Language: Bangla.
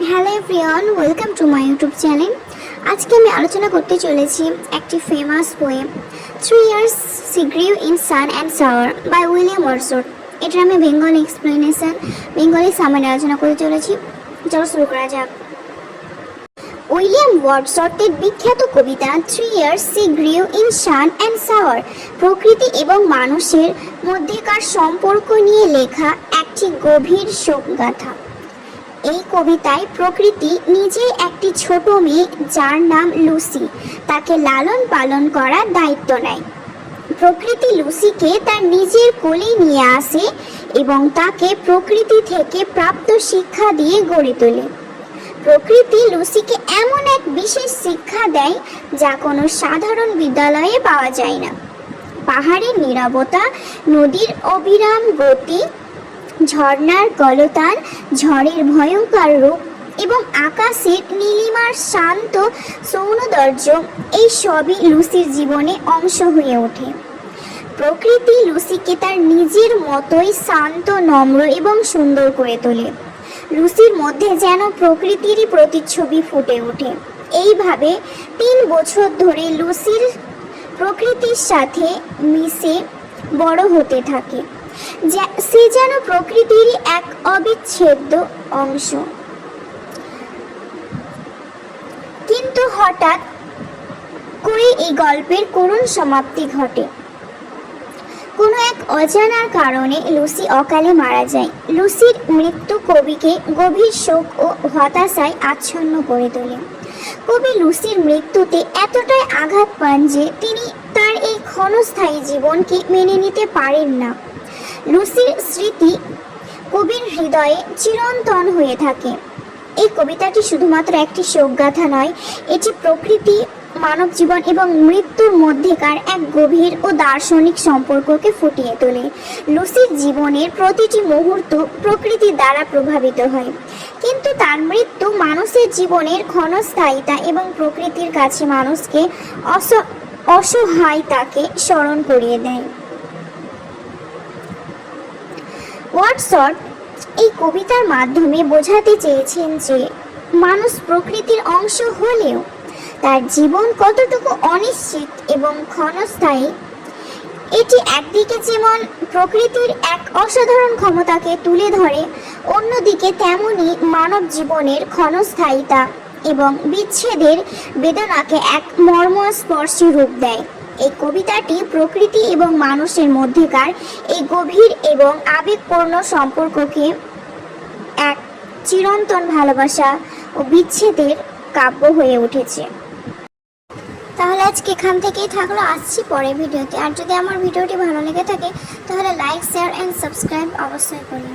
Hello everyone, welcome to my YouTube channel. আজকে আমি আলোচনা করতে চলেছি একটি famous poem 3 years she grew in sun and shower by William Wordsworth. এটা আমি বেঙ্গলি এক্সপ্লেনেশন, বেঙ্গলি সামানে আলোচনা করতে চলেছি। চলো শুরু করা যাক। উইলিয়াম ওয়ার্ডসওয়ার্থের বিখ্যাত কবিতা 3 years she grew in sun and shower প্রকৃতি এবং মানুষের মধ্যেকার সম্পর্ক নিয়ে লেখা একটি গভীর শোকগাথা। এই কবিতায় প্রকৃতি নিজেই একটি ছোট মেয়ে যার নাম লুসি, তাকে লালন পালন করার দায়িত্ব নেয়। প্রকৃতি লুসিকে তার নিজের কোলে নিয়ে আসে এবং তাকে প্রকৃতি থেকে প্রাপ্ত শিক্ষা দিয়ে গড়ে তোলে। প্রকৃতি লুসিকে এমন এক বিশেষ শিক্ষা দেয় যা কোনো সাধারণ বিদ্যালয়ে পাওয়া যায় না। পাহাড়ের নীরবতা, নদীর অবিরাম গতি, ঝর্ণার কলতান, ঝড়ের ভয়ঙ্কর রূপ এবং আকাশের নীলিমার শান্ত সৌন্দর্য, এই সবই লুসির জীবনে অংশ হয়ে ওঠে। প্রকৃতি লুসিকে তার নিজের মতোই শান্ত, নম্র এবং সুন্দর করে তোলে। লুসির মধ্যে যেন প্রকৃতিরই প্রতিচ্ছবি ফুটে ওঠে। এইভাবে 3 বছর ধরে লুসির প্রকৃতির সাথে মিশে বড় হতে থাকে। সে যেন প্রকৃতির এক অবিচ্ছেদ্য অংশ। কিন্তু হঠাৎ করে এই গল্পের করুণ সমাপ্তি ঘটে। কোনো এক অজানার কারণে লুসি অকালে মারা যায়। লুসির মৃত্যু কবিকে গভীর শোক ও হতাশায় আচ্ছন্ন করে তোলে। কবি লুসির মৃত্যুতে এতটাই আঘাত পান যে তিনি তার এই ক্ষণস্থায়ী জীবনকে মেনে নিতে পারেন না। লুসির স্মৃতি কবির হৃদয়ে চিরন্তন হয়ে থাকে। এই কবিতাটি শুধুমাত্র একটি শোকগাথা নয়, এটি প্রকৃতি, মানব জীবন এবং মৃত্যুর মধ্যেকার এক গভীর ও দার্শনিক সম্পর্ককে ফুটিয়ে তোলে। লুসির জীবনের প্রতিটি মুহূর্ত প্রকৃতি দ্বারা প্রভাবিত হয়, কিন্তু তার মৃত্যু মানুষের জীবনের ক্ষণস্থায়িতা এবং প্রকৃতির কাছে মানুষকে অসহায়তাকে স্মরণ করিয়ে দেয়। ওয়ার্ডসওয়ার্থ এই কবিতার মাধ্যমে বোঝাতে চেয়েছেন যে মানুষ প্রকৃতির অংশ হলেও তার জীবন কতটুকু অনিশ্চিত এবং ক্ষণস্থায়ী। এটি একদিকে যেমন প্রকৃতির এক অসাধারণ ক্ষমতাকে তুলে ধরে, অন্যদিকে তেমনি মানব জীবনের ক্ষণস্থায়িতা এবং বিচ্ছেদের বেদনাকে এক মর্মস্পর্শী রূপ দেয়। এই কবিতাটি প্রকৃতি এবং মানুষের মধ্যেকার এই গভীর এবং আবেগপূর্ণ সম্পর্ককে এক চিরন্তন ভালোবাসা ও বিচ্ছেদের কাব্য হয়ে উঠেছে। তাহলে আজকে এখান থেকেই থাকলো, আসছি পরের ভিডিওতে। আর যদি আমার ভিডিওটি ভালো লেগে থাকে তাহলে লাইক, শেয়ার অ্যান্ড সাবস্ক্রাইব অবশ্যই করুন।